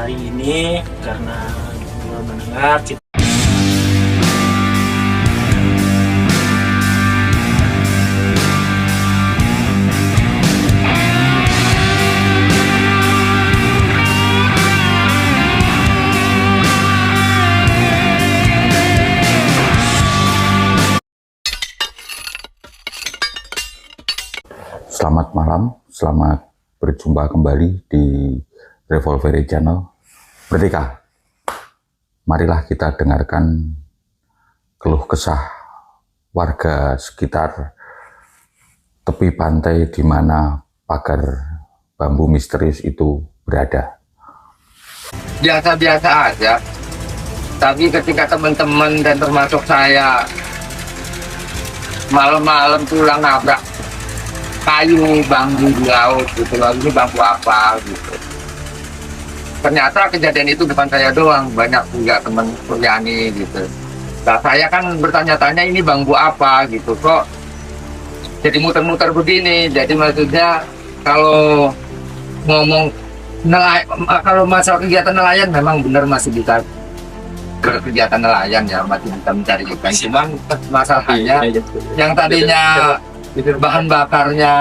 hari ini karena mendengar Selamat malam, selamat berjumpa kembali di Revolver Channel. Merdeka, marilah kita dengarkan keluh kesah warga sekitar tepi pantai di mana pagar bambu misterius itu berada. Biasa-biasa aja, tapi ketika teman-teman dan termasuk saya malam-malam pulang nabrak kayu bambu di laut gitu, lalu ini bambu apa gitu. Ternyata kejadian itu depan saya doang, banyak juga teman kuliani gitu. Nah, saya kan bertanya-tanya ini bambu apa gitu, kok jadi muter-muter begini. Jadi maksudnya kalau ngomong kalau masalah kegiatan nelayan memang benar masih bisa berkegiatan nelayan ya, masih bisa mencari ikan. Cuman masalahnya yang tadinya bahan bakarnya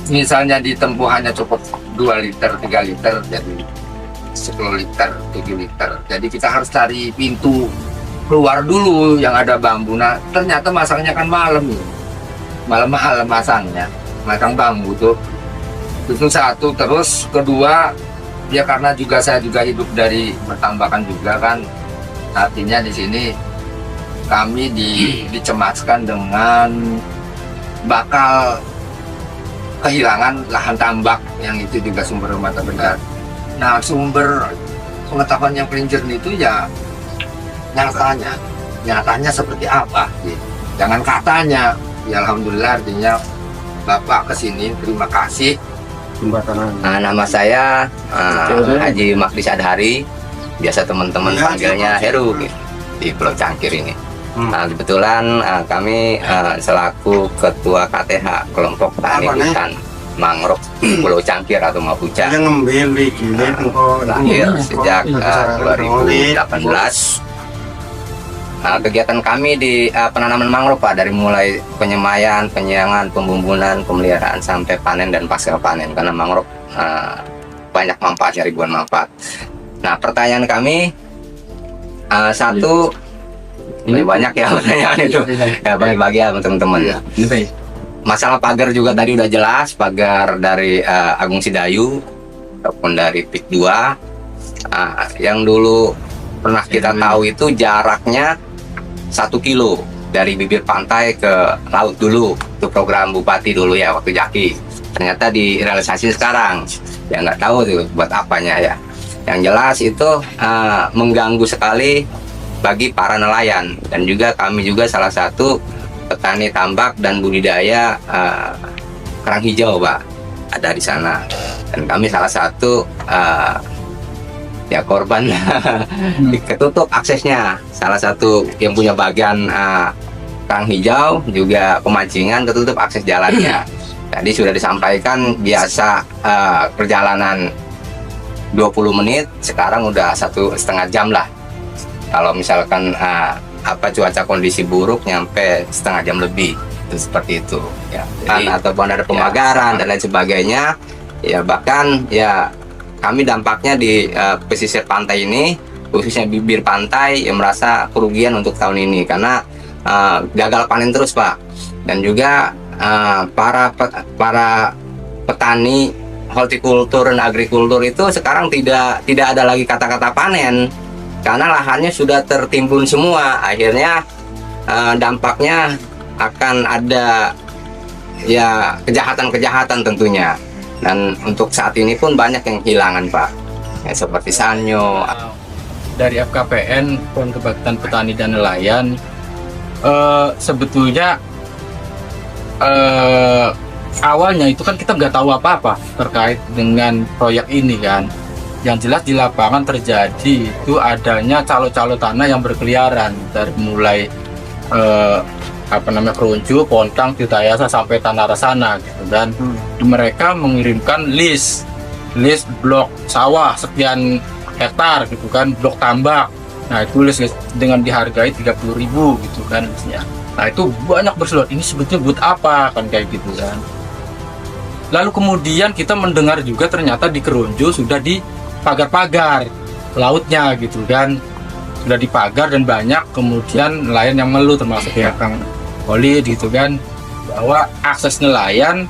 misalnya ditempuh hanya cukup 2 liter, 3 liter, jadi 10 liter, 7 liter. Jadi kita harus cari pintu keluar dulu yang ada bambu. Nah, ternyata masangnya kan malam ya. Malam-malam masangnya. Masang bambu tuh. Itu satu. Terus kedua, ya karena juga saya juga hidup dari pertambakan juga kan. Artinya di sini kami dicemaskan dengan bakal kehilangan lahan tambak yang itu juga sumber mata benda. Nah, sumber pengetahuan yang paling jernih itu ya nyatanya seperti apa gitu. Jangan katanya. Ya alhamdulillah, artinya Bapak kesini, terima kasih. Nama saya Haji Magdi Sadhari, biasa teman-teman panggilnya Heru gitu, di Pulau Cangkir ini. Kebetulan kami selaku ketua KTH kelompok tani hutan mangrove Pulau Cangkir atau Mapuca lahir sejak 2018. Kegiatan kami di penanaman mangrove Pak, dari mulai penyemaian, penyiangan, pembumbunan, pemeliharaan sampai panen dan pasca panen, karena mangrove banyak manfaatnya, ribuan manfaat. Nah, pertanyaan kami satu, ini banyak ya pertanyaan itu ya, bagi-bagi ya teman-teman. Masalah pagar juga tadi udah jelas, pagar dari Agung Sidayu ataupun dari PIK 2 yang dulu pernah kita tahu itu jaraknya 1 kilo dari bibir pantai ke laut dulu. Itu program Bupati dulu ya waktu Jaki. Ternyata direalisasi sekarang ya, nggak tahu tuh buat apanya ya. Yang jelas itu mengganggu sekali bagi para nelayan, dan juga kami juga salah satu petani tambak dan budidaya kerang hijau Pak, ada di sana, dan kami salah satu ya korban ketutup aksesnya. Salah satu yang punya bagian kerang hijau juga pemancingan, ketutup akses jalannya. Tadi sudah disampaikan biasa perjalanan 20 menit, sekarang udah 1,5 jam lah. Kalau misalkan cuaca kondisi buruk nyampe setengah jam lebih, itu seperti itu ya. Jadi, ataupun ada pemagaran dan lain sebagainya ya. Bahkan ya kami dampaknya di pesisir pantai ini, khususnya bibir pantai, yang merasa kerugian untuk tahun ini karena gagal panen terus Pak. Dan juga para petani hortikultur dan agrikultur itu sekarang tidak ada lagi kata-kata panen karena lahannya sudah tertimbun semua. Akhirnya dampaknya akan ada ya kejahatan-kejahatan tentunya. Dan untuk saat ini pun banyak yang kehilangan Pak, ya, seperti sanyo. Dari FKPN, Forum Kebangkitan Petani dan Nelayan, sebetulnya awalnya itu kan kita nggak tahu apa-apa terkait dengan proyek ini kan. Yang jelas di lapangan terjadi itu adanya calo-calo tanah yang berkeliaran dari mulai Keruncu, Pontang, Tirtayasa sampai Tanah Rasana gitu. Dan mereka mengirimkan list list blok sawah sekian hektar gitu kan, blok tambak. Nah itu list dengan dihargai 30.000 gitu kan listnya. Nah itu banyak berseluruh, ini sebetulnya buat apa kan kayak gitu kan. Lalu kemudian kita mendengar juga ternyata di Keronjo sudah dipagar-pagar lautnya gitu kan, sudah dipagar dan banyak kemudian nelayan yang ngeluh termasuk ya Kang Khalid gitu kan, bahwa akses nelayan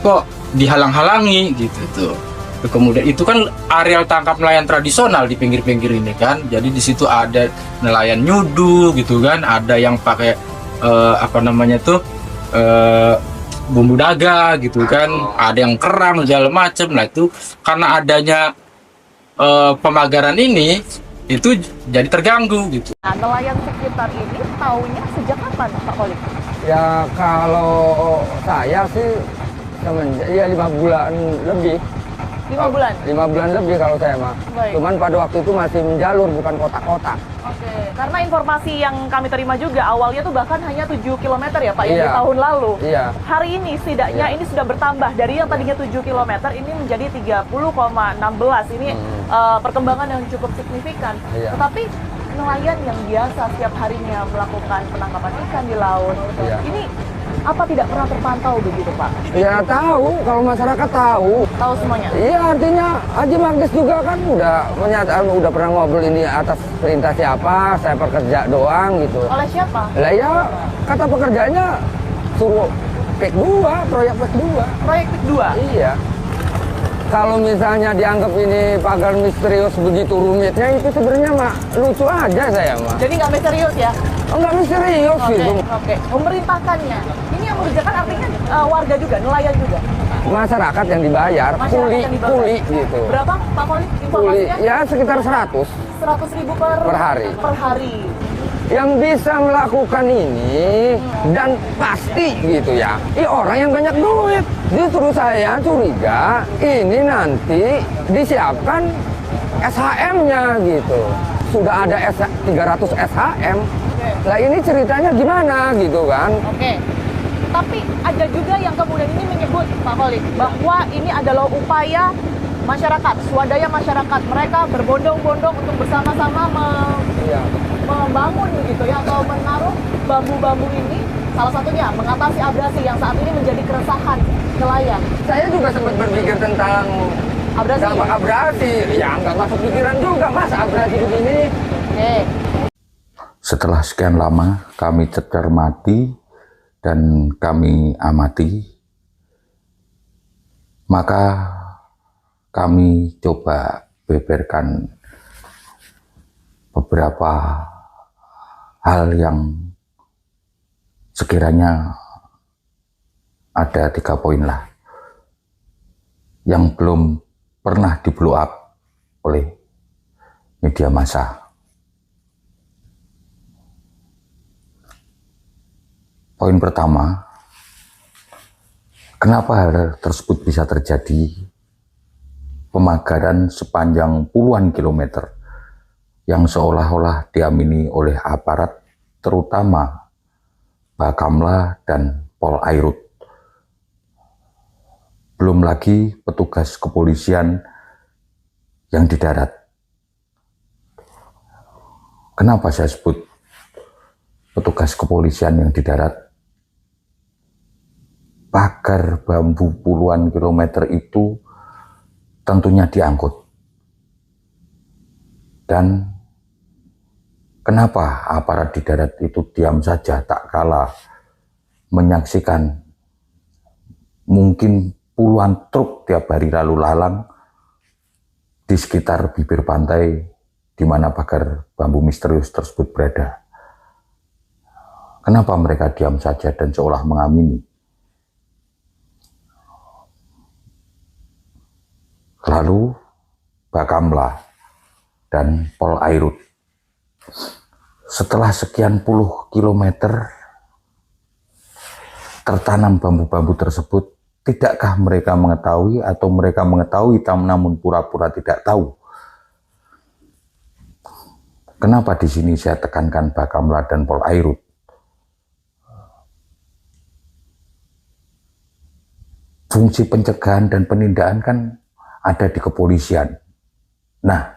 kok dihalang-halangi gitu tuh. Kemudian itu kan areal tangkap nelayan tradisional di pinggir-pinggir ini kan, jadi di situ ada nelayan nyudu gitu kan, ada yang pakai apa namanya tuh bumbu daga gitu kan, ada yang kerang segala macam. Nah itu karena adanya pemagaran ini itu jadi terganggu gitu. Nah, nelayan sekitar ini taunya sejak kapan Pak Khalid? Ya kalau saya sih semenjak ya 5 bulan lebih. 5 bulan? 5 bulan lebih kalau saya mah. Baik. Cuman pada waktu itu masih menjalur bukan kotak-kotak. Oke, karena informasi yang kami terima juga awalnya tuh bahkan hanya 7 km ya Pak, yang di Iya. tahun lalu. Iya. Hari ini setidaknya Iya. ini sudah bertambah dari yang tadinya 7 km ini menjadi 30,16. Ini perkembangan yang cukup signifikan. Iya. Tetapi nelayan yang biasa setiap harinya melakukan penangkapan ikan di laut, Iya. ini apa tidak pernah terpantau begitu Pak? Ya tahu, kalau masyarakat tahu. Tahu semuanya? Iya, artinya Haji Magdes juga kan udah menyatakan, udah pernah ngobrol ini atas perintah siapa, saya pekerja doang gitu. Oleh siapa? Lah ya, kata pekerjaannya suruh PEK 2, proyek PEK 2. Proyek PIK 2? Iya. Kalau misalnya dianggap ini pagar misterius begitu rumitnya, itu sebenarnya mah lucu aja saya mah. Jadi nggak misterius ya? Enggak misterius Oke, gitu. oke. Memerintahkannya. Ini yang mengerjakan artinya warga juga, nelayan juga. Masyarakat yang dibayar, Masyarakat kuli, yang dibayar. kuli gitu. Berapa Pak Khalid Kuli, informasinya? ya sekitar 100. 100.000 per hari. Per hari. Yang bisa melakukan ini dan pasti gitu ya, orang yang banyak duit. Justru saya curiga ini nanti disiapkan SHM-nya gitu. Sudah ada 300 SHM. Lah ini ceritanya gimana gitu kan? Oke. Tapi ada juga yang kemudian ini menyebut Pak Khalid bahwa ini adalah upaya masyarakat, swadaya masyarakat, mereka berbondong-bondong untuk bersama-sama Iya. membangun gitu ya, atau menaruh bambu-bambu ini, salah satunya mengatasi abrasi yang saat ini menjadi keresahan nelayan. Saya juga sempat berpikir tentang Abrasi. dampak abrasi. Ya nggak masuk pikiran juga mas abrasi begini. Oke. Setelah sekian lama kami cermati dan kami amati, maka kami coba beberkan beberapa hal yang sekiranya ada 3 poin lah yang belum pernah di blow up oleh media massa. Poin pertama, kenapa hal tersebut bisa terjadi? Pemagaran sepanjang puluhan kilometer yang seolah-olah diamini oleh aparat, terutama Bakamla dan Polairut. Belum lagi petugas kepolisian yang di darat. Kenapa saya sebut petugas kepolisian yang di darat? Pagar bambu puluhan kilometer itu tentunya diangkut. Dan kenapa aparat di darat itu diam saja tak kala menyaksikan mungkin puluhan truk tiap hari lalu lalang di sekitar bibir pantai di mana pagar bambu misterius tersebut berada. Kenapa mereka diam saja dan seolah mengamini? Lalu Bakamla dan Polairut setelah sekian puluh kilometer tertanam bambu-bambu tersebut, tidakkah mereka mengetahui atau mereka mengetahui namun pura-pura tidak tahu? Kenapa di sini saya tekankan Bakamla dan Polairut? Fungsi pencegahan dan penindakan kan ada di kepolisian. Nah,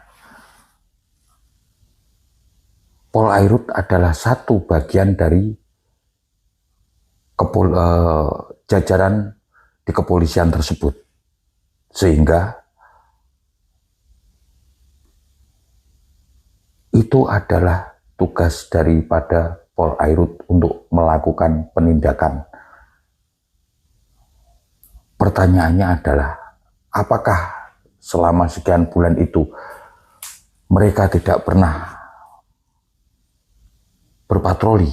Polairut adalah satu bagian dari jajaran di kepolisian tersebut, sehingga itu adalah tugas daripada Polairut untuk melakukan penindakan. Pertanyaannya adalah, apakah selama sekian bulan itu mereka tidak pernah berpatroli?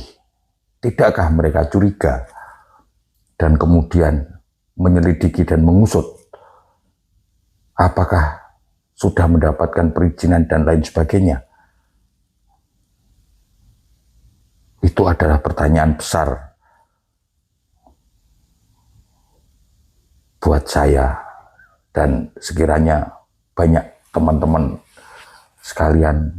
Tidakkah mereka curiga dan kemudian menyelidiki dan mengusut apakah sudah mendapatkan perizinan dan lain sebagainya? Itu adalah pertanyaan besar buat saya, dan sekiranya banyak teman-teman sekalian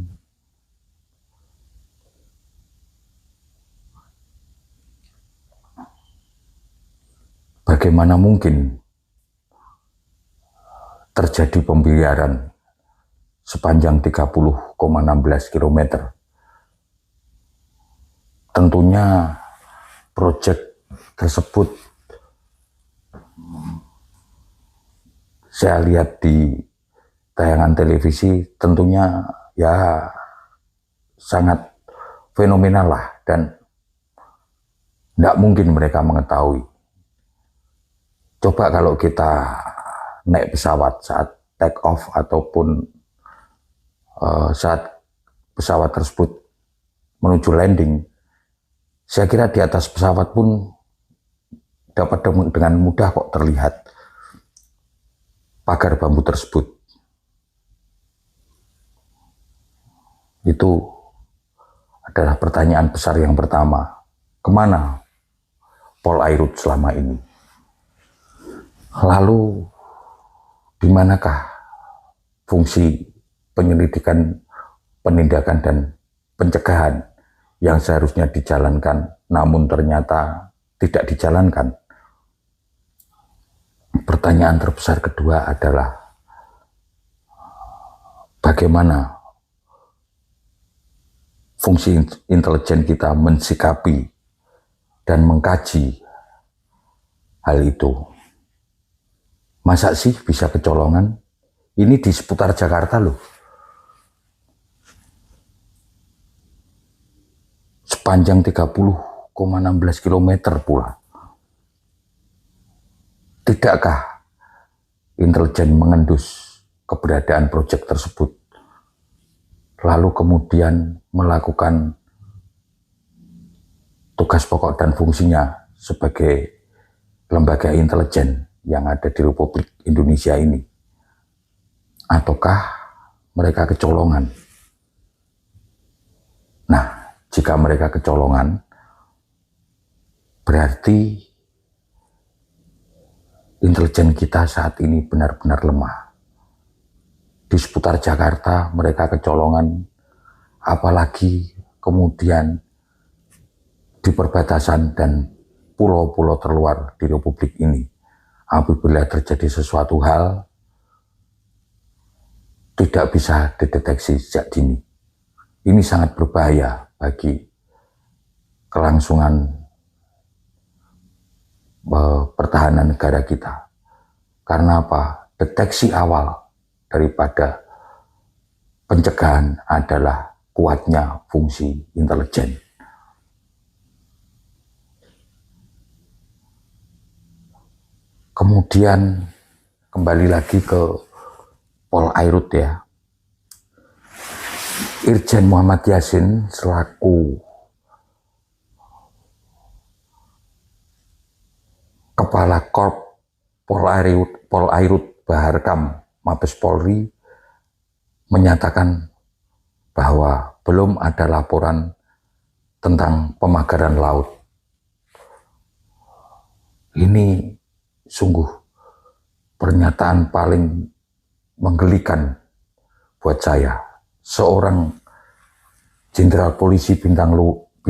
bagaimana mungkin terjadi pembiaran sepanjang 30,16 km. Tentunya proyek tersebut saya lihat di tayangan televisi, tentunya ya sangat fenomenal lah, dan tidak mungkin mereka mengetahui. Coba kalau kita naik pesawat saat take off ataupun saat pesawat tersebut menuju landing, saya kira di atas pesawat pun dapat dengan mudah kok terlihat pagar bambu tersebut. Itu adalah pertanyaan besar yang pertama. Kemana Polairut selama ini? Lalu, di manakah fungsi penyelidikan, penindakan, dan pencegahan yang seharusnya dijalankan, namun ternyata tidak dijalankan? Pertanyaan terbesar kedua adalah, bagaimana fungsi intelijen kita mensikapi dan mengkaji hal itu? Masa sih bisa kecolongan? Ini di seputar Jakarta loh. Sepanjang 30,16 km pula. Tidakkah intelijen mengendus keberadaan proyek tersebut, lalu kemudian melakukan tugas pokok dan fungsinya sebagai lembaga intelijen yang ada di Republik Indonesia ini? Ataukah mereka kecolongan? Nah, jika mereka kecolongan, berarti intelijen kita saat ini benar-benar lemah. Di seputar Jakarta mereka kecolongan, apalagi kemudian di perbatasan dan pulau-pulau terluar di Republik ini. Apabila terjadi sesuatu hal, tidak bisa dideteksi sejak dini. Ini sangat berbahaya bagi kelangsungan pertahanan negara kita. Karena apa? Deteksi awal daripada pencegahan adalah kuatnya fungsi intelijen. Kemudian kembali lagi ke Polairut ya. Irjen Muhammad Yasin selaku Kepala Korp Polairut Baharkam Mabes Polri menyatakan bahwa belum ada laporan tentang pemagaran laut. Ini sungguh pernyataan paling menggelikan buat saya. Seorang jenderal polisi bintang 2,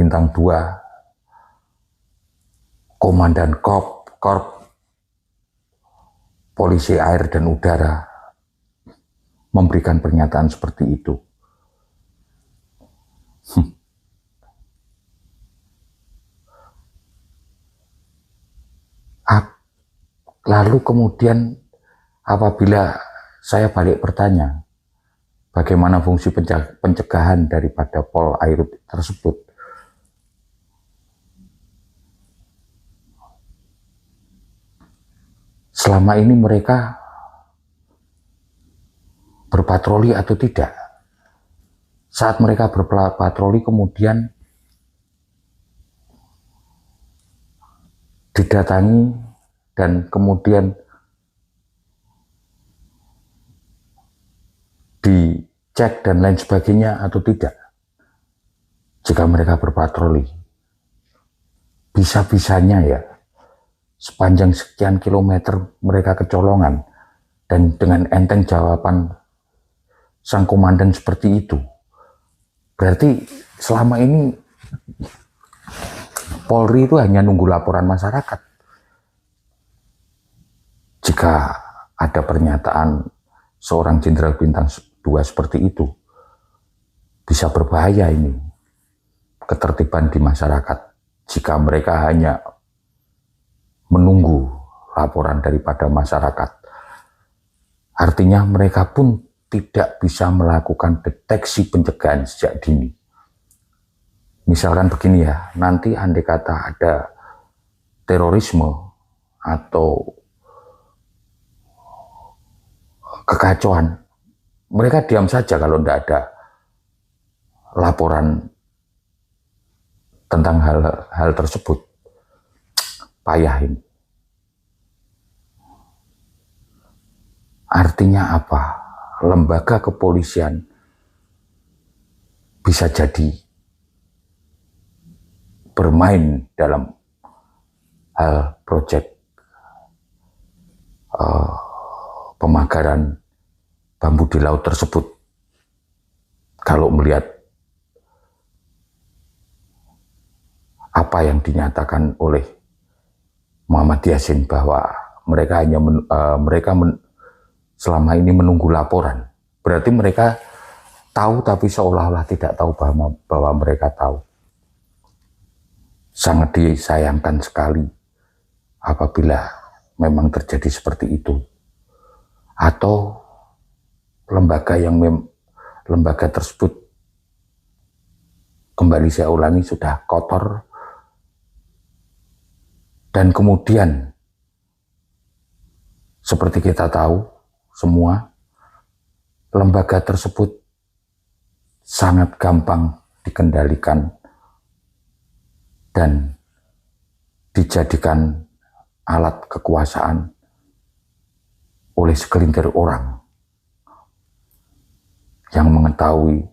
komandan korp polisi air dan udara, memberikan pernyataan seperti itu. Lalu kemudian apabila saya balik bertanya, bagaimana fungsi pencegahan daripada Polairut tersebut? Selama ini mereka berpatroli atau tidak? Saat mereka berpatroli kemudian didatangi dan kemudian dicek dan lain sebagainya atau tidak. Jika mereka berpatroli, bisa-bisanya ya, sepanjang sekian kilometer mereka kecolongan, dan dengan enteng jawaban sang komandan seperti itu. Berarti selama ini Polri itu hanya nunggu laporan masyarakat. Jika ada pernyataan seorang jenderal bintang 2 seperti itu, bisa berbahaya ini ketertiban di masyarakat jika mereka hanya menunggu laporan daripada masyarakat. Artinya mereka pun tidak bisa melakukan deteksi pencegahan sejak dini. Misalkan begini ya, nanti andai kata ada terorisme atau kekacauan, mereka diam saja kalau tidak ada laporan tentang hal tersebut. Payah ini. Artinya apa? Lembaga kepolisian bisa jadi bermain dalam hal proyek pemagaran bambu di laut tersebut. Kalau melihat apa yang dinyatakan oleh Muhammad Yasin bahwa mereka hanya selama ini menunggu laporan, berarti mereka tahu tapi seolah-olah tidak tahu bahwa mereka tahu. Sangat disayangkan sekali apabila memang terjadi seperti itu. Atau lembaga tersebut, kembali saya ulangi, sudah kotor, dan kemudian seperti kita tahu semua, lembaga tersebut sangat gampang dikendalikan dan dijadikan alat kekuasaan oleh segelintir orang yang mengetahui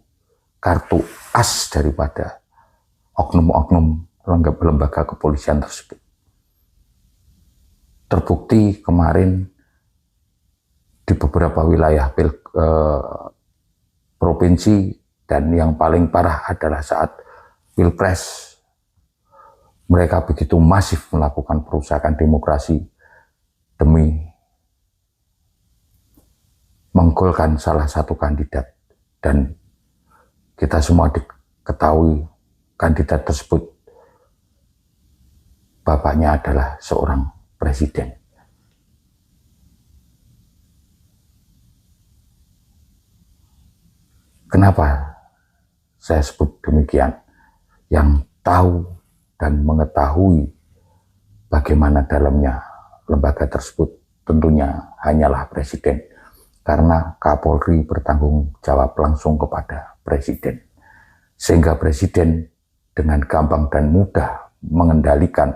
kartu as daripada oknum-oknum lembaga kepolisian tersebut. Terbukti kemarin di beberapa wilayah provinsi, dan yang paling parah adalah saat Pilpres, mereka begitu masif melakukan perusakan demokrasi demi menggolkan salah satu kandidat, dan kita semua diketahui kandidat tersebut bapaknya adalah seorang presiden. Kenapa saya sebut demikian? Yang tahu dan mengetahui bagaimana dalamnya lembaga tersebut tentunya hanyalah presiden. Karena Kapolri bertanggung jawab langsung kepada presiden. Sehingga presiden dengan gampang dan mudah mengendalikan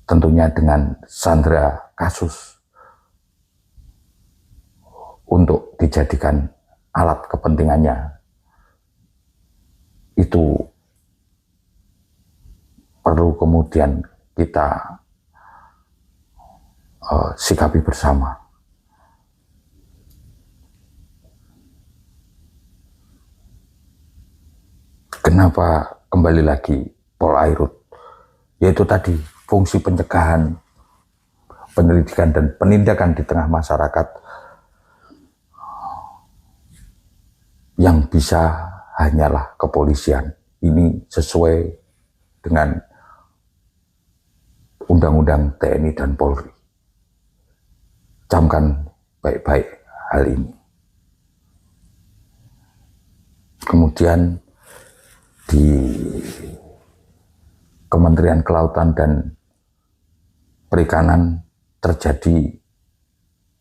tentunya dengan sandera kasus untuk dijadikan alat kepentingannya. Itu perlu kemudian kita sikapi bersama. Kenapa kembali lagi Polairut? Yaitu tadi fungsi pencegahan penyelidikan dan penindakan di tengah masyarakat yang bisa hanyalah kepolisian. Ini sesuai dengan Undang-Undang TNI dan Polri. Camkan baik-baik hal ini. Kemudian di Kementerian Kelautan dan Perikanan terjadi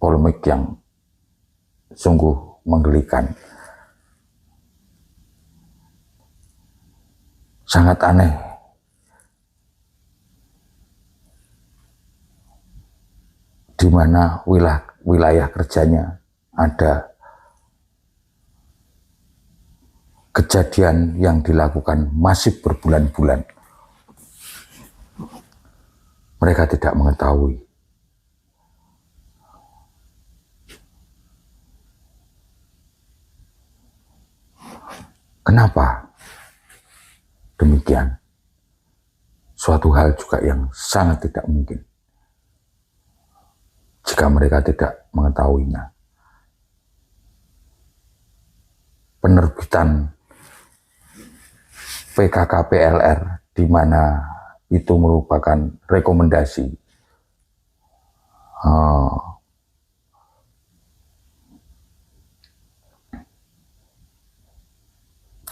polemik yang sungguh menggelikan. Sangat aneh. Di mana wilayah kerjanya ada kejadian yang dilakukan masif berbulan-bulan. Mereka tidak mengetahui. Kenapa demikian? Suatu hal juga yang sangat tidak mungkin jika mereka tidak mengetahuinya. Penerbitan PKKPLR di mana itu merupakan rekomendasi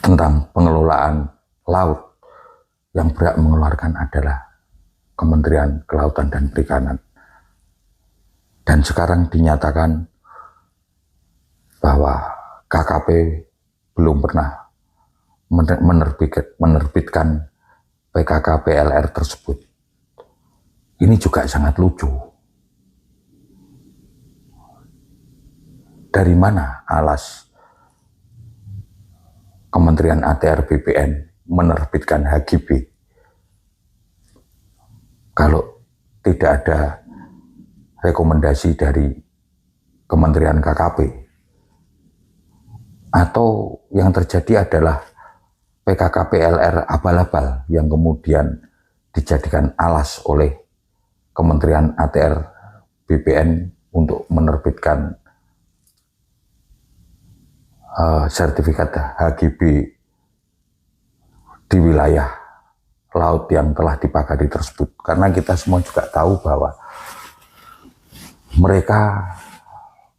tentang pengelolaan laut, yang berhak mengeluarkan adalah Kementerian Kelautan dan Perikanan. Dan sekarang dinyatakan bahwa KKP belum pernah menerbitkan PKKPLR tersebut. Ini juga sangat lucu. Dari mana alas Kementerian ATR BPN menerbitkan HGB kalau tidak ada rekomendasi dari Kementerian KKP? Atau yang terjadi adalah PKKPLR abal-abal yang kemudian dijadikan alas oleh Kementerian ATR BPN untuk menerbitkan sertifikat HGB di wilayah laut yang telah dipagari tersebut. Karena kita semua juga tahu bahwa mereka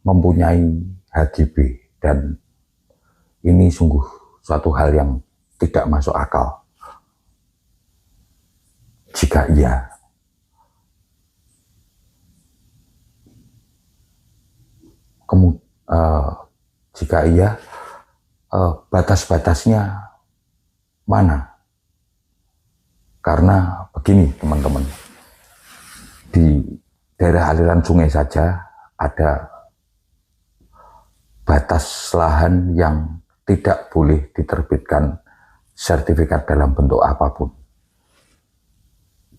mempunyai HGB dan ini sungguh suatu hal yang tidak masuk akal. Jika iya, batas-batasnya mana? Karena begini teman-teman, di daerah aliran sungai saja ada batas lahan yang tidak boleh diterbitkan sertifikat dalam bentuk apapun.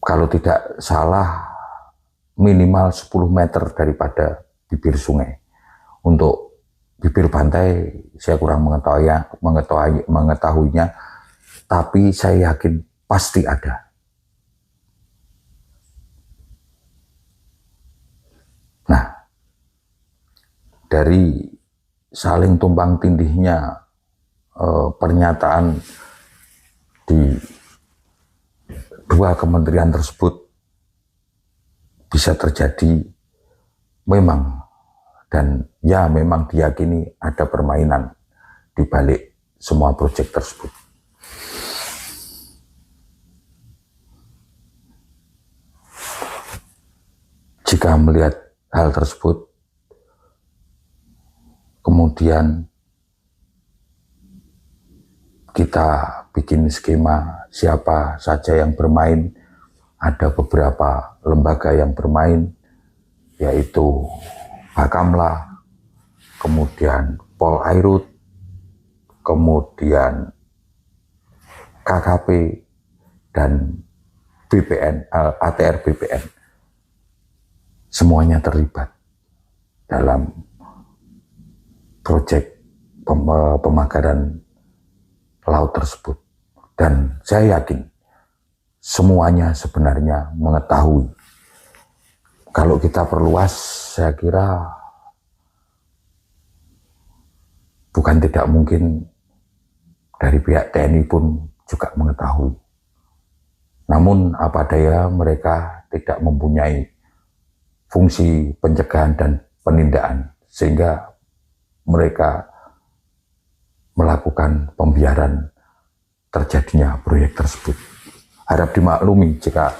Kalau tidak salah, minimal 10 meter daripada bibir sungai. Untuk bibir pantai, saya kurang mengetahuinya, tapi saya yakin pasti ada. Nah, dari saling tumpang tindihnya pernyataan di dua kementerian tersebut bisa terjadi memang, dan ya memang diyakini ada permainan di balik semua proyek tersebut. Jika melihat hal tersebut, kemudian kita bikin skema siapa saja yang bermain. Ada beberapa lembaga yang bermain, yaitu Bakamla, kemudian Polairut, kemudian KKP, dan BPN, ATR BPN. Semuanya terlibat dalam proyek pemagaran laut tersebut. Dan saya yakin semuanya sebenarnya mengetahui Kalau kita perluas, saya kira bukan tidak mungkin dari pihak TNI pun juga mengetahui. Namun apa daya mereka tidak mempunyai fungsi pencegahan dan penindakan, sehingga mereka melakukan pembiaran terjadinya proyek tersebut. Harap dimaklumi jika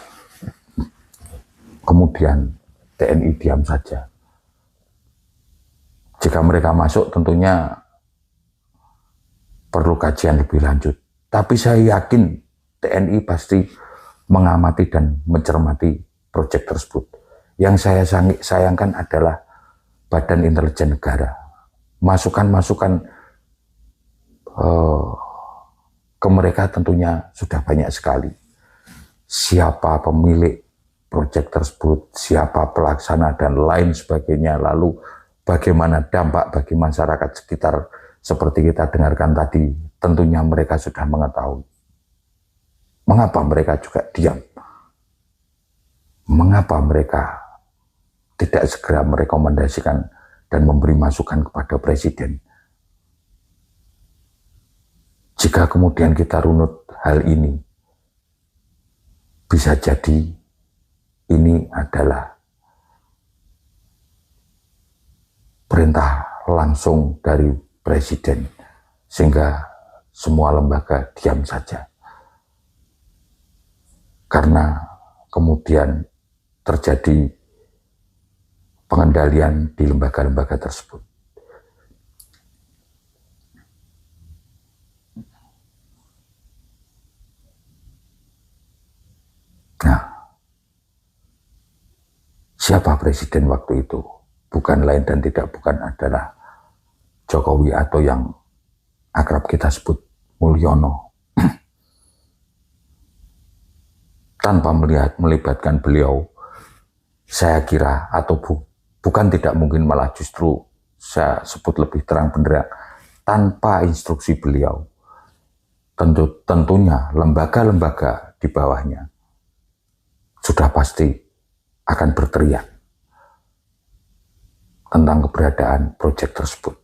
kemudian TNI diam saja. Jika mereka masuk tentunya perlu kajian lebih lanjut. Tapi saya yakin TNI pasti mengamati dan mencermati proyek tersebut. Yang saya sayangkan adalah Badan Intelijen Negara. Masukan-masukan ke mereka tentunya sudah banyak sekali. Siapa pemilik proyek tersebut, siapa pelaksana, dan lain sebagainya. Lalu bagaimana dampak bagi masyarakat sekitar seperti kita dengarkan tadi, tentunya mereka sudah mengetahui. Mengapa mereka juga diam? Mengapa mereka tidak segera merekomendasikan dan memberi masukan kepada Presiden? Jika kemudian kita runut hal ini, bisa jadi ini adalah perintah langsung dari Presiden, sehingga semua lembaga diam saja. Karena kemudian terjadi pengendalian di lembaga-lembaga tersebut. Nah, siapa presiden waktu itu? Bukan lain dan tidak bukan adalah Jokowi atau yang akrab kita sebut Mulyono. Tanpa melibatkan beliau, saya kira atau bukan tidak mungkin, malah justru saya sebut lebih terang benderang, tanpa instruksi beliau, tentunya lembaga-lembaga di bawahnya sudah pasti akan berteriak tentang keberadaan proyek tersebut.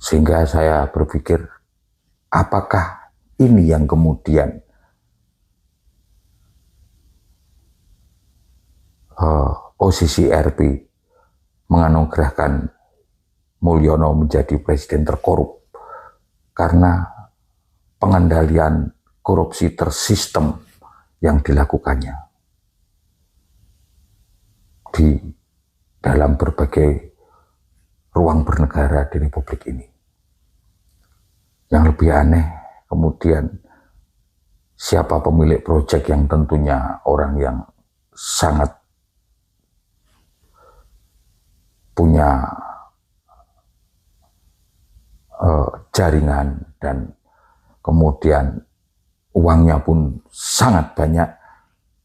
Sehingga saya berpikir, apakah ini yang kemudian posisi RP menganugerahkan Mulyono menjadi presiden terkorup karena pengendalian korupsi tersistem yang dilakukannya di dalam berbagai ruang bernegara di Republik ini. Yang lebih aneh, kemudian siapa pemilik proyek yang tentunya orang yang sangat punya jaringan dan kemudian uangnya pun sangat banyak,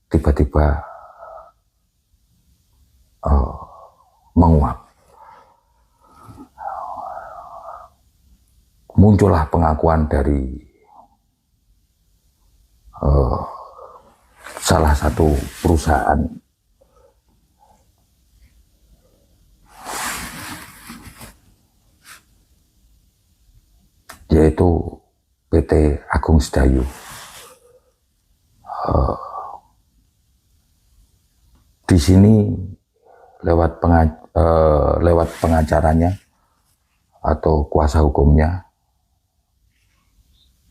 tiba-tiba menguap. Muncullah pengakuan dari salah satu perusahaan yaitu PT Agung Sedayu. Di sini lewat pengacaranya atau kuasa hukumnya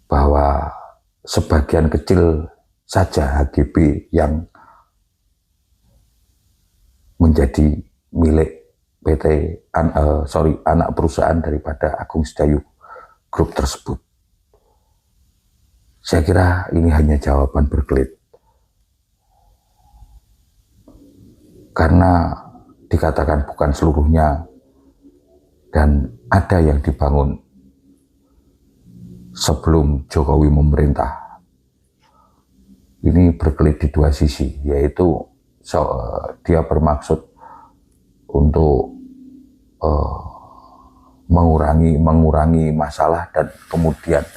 bahwa sebagian kecil saja HGB yang menjadi milik anak perusahaan daripada Agung Sedayu Grup tersebut. Saya kira ini hanya jawaban berkelit. Karena dikatakan bukan seluruhnya dan ada yang dibangun sebelum Jokowi memerintah. Ini berkelit di dua sisi, yaitu dia bermaksud untuk mengurangi masalah dan kemudian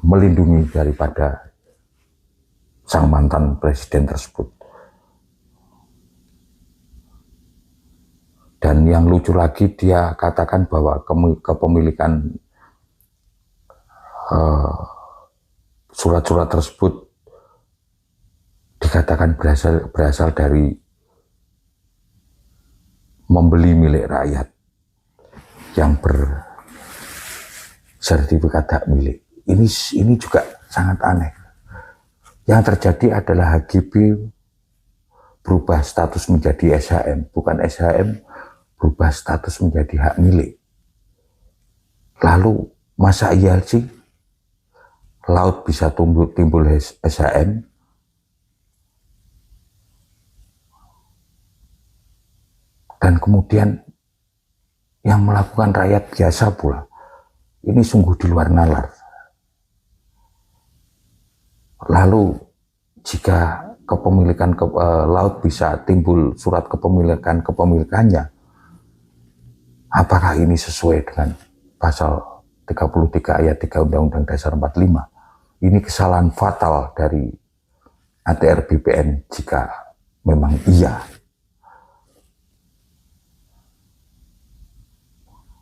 melindungi daripada sang mantan presiden tersebut. Dan yang lucu lagi, dia katakan bahwa kepemilikan surat-surat tersebut dikatakan berasal dari membeli milik rakyat yang bersertifikat hak milik. Ini juga sangat aneh. Yang terjadi adalah HGB berubah status menjadi SHM, bukan SHM berubah status menjadi hak milik. Lalu masa iya sih laut bisa timbul SHM? Dan kemudian yang melakukan rakyat biasa pula. Ini sungguh di luar nalar. Lalu jika kepemilikan laut bisa timbul surat kepemilikannya, apakah ini sesuai dengan pasal 33 ayat 3 Undang-Undang Dasar 45? Ini kesalahan fatal dari ATR BPN jika memang iya.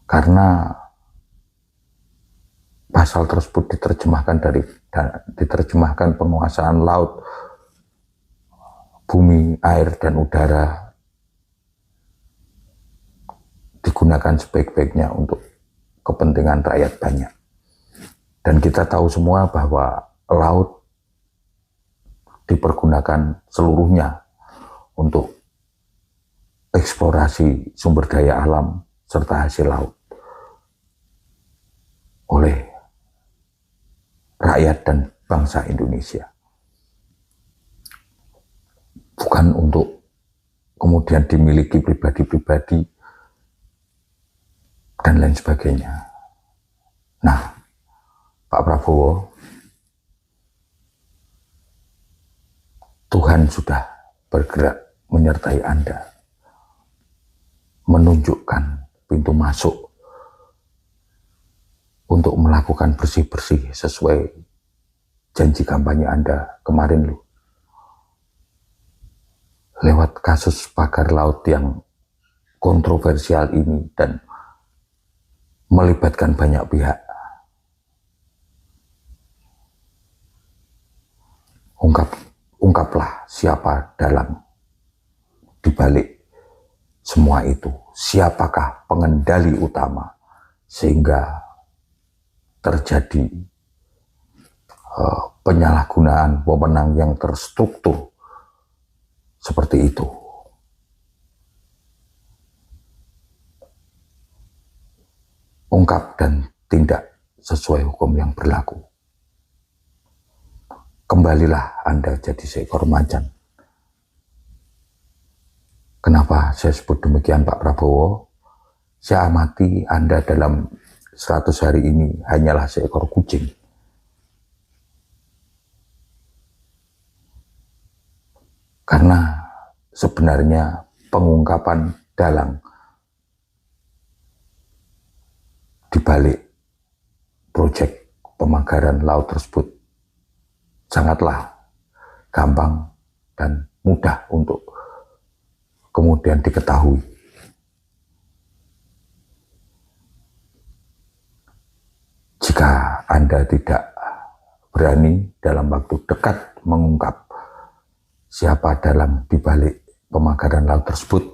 Karena pasal tersebut diterjemahkan penguasaan laut, bumi, air, dan udara digunakan sebaik-baiknya untuk kepentingan rakyat banyak. Dan kita tahu semua bahwa laut dipergunakan seluruhnya untuk eksplorasi sumber daya alam serta hasil laut oleh rakyat dan bangsa Indonesia. Bukan untuk kemudian dimiliki pribadi-pribadi dan lain sebagainya. Nah, Pak Prabowo, Tuhan sudah bergerak menyertai Anda, menunjukkan pintu masuk untuk melakukan bersih-bersih sesuai janji kampanye Anda kemarin loh. Lewat kasus pagar laut yang kontroversial ini dan melibatkan banyak pihak. Ungkaplah siapa dalang dibalik semua itu. Siapakah pengendali utama sehingga terjadi penyalahgunaan wewenang yang terstruktur seperti itu. Ungkap dan tindak sesuai hukum yang berlaku. Kembalilah Anda jadi seekor macan. Kenapa saya sebut demikian, Pak Prabowo? Saya amati Anda dalam 100 hari ini hanyalah seekor kucing. Karena sebenarnya pengungkapan dalang dibalik proyek pemagaran laut tersebut sangatlah gampang dan mudah untuk kemudian diketahui. Jika Anda tidak berani dalam waktu dekat mengungkap siapa dalang dibalik pemagaran laut tersebut,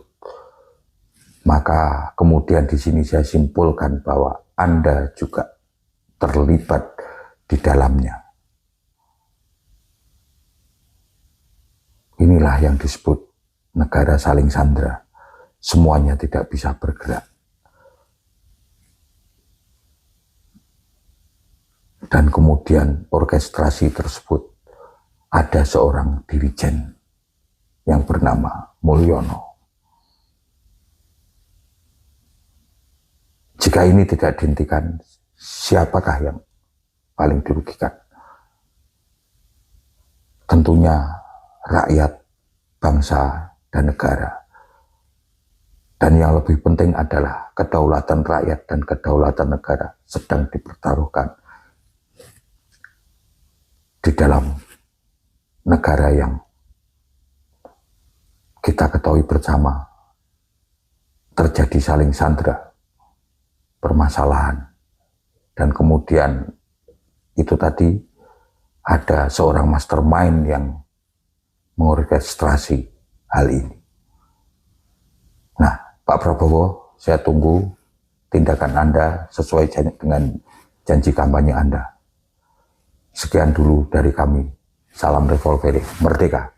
maka kemudian di sini saya simpulkan bahwa Anda juga terlibat di dalamnya. Inilah yang disebut negara saling sandera. Semuanya tidak bisa bergerak. Dan kemudian orkestrasi tersebut ada seorang dirijen yang bernama Mulyono. Jika ini tidak dihentikan, siapakah yang paling dirugikan? Tentunya rakyat, bangsa, dan negara. Dan yang lebih penting adalah kedaulatan rakyat dan kedaulatan negara sedang dipertaruhkan di dalam negara yang kita ketahui bersama terjadi saling sandra, permasalahan, dan kemudian itu tadi ada seorang mastermind yang mengorkestrasi hal ini. Nah, Pak Prabowo, saya tunggu tindakan Anda sesuai dengan janji kampanye Anda. Sekian dulu dari kami. Salam revolveri, merdeka.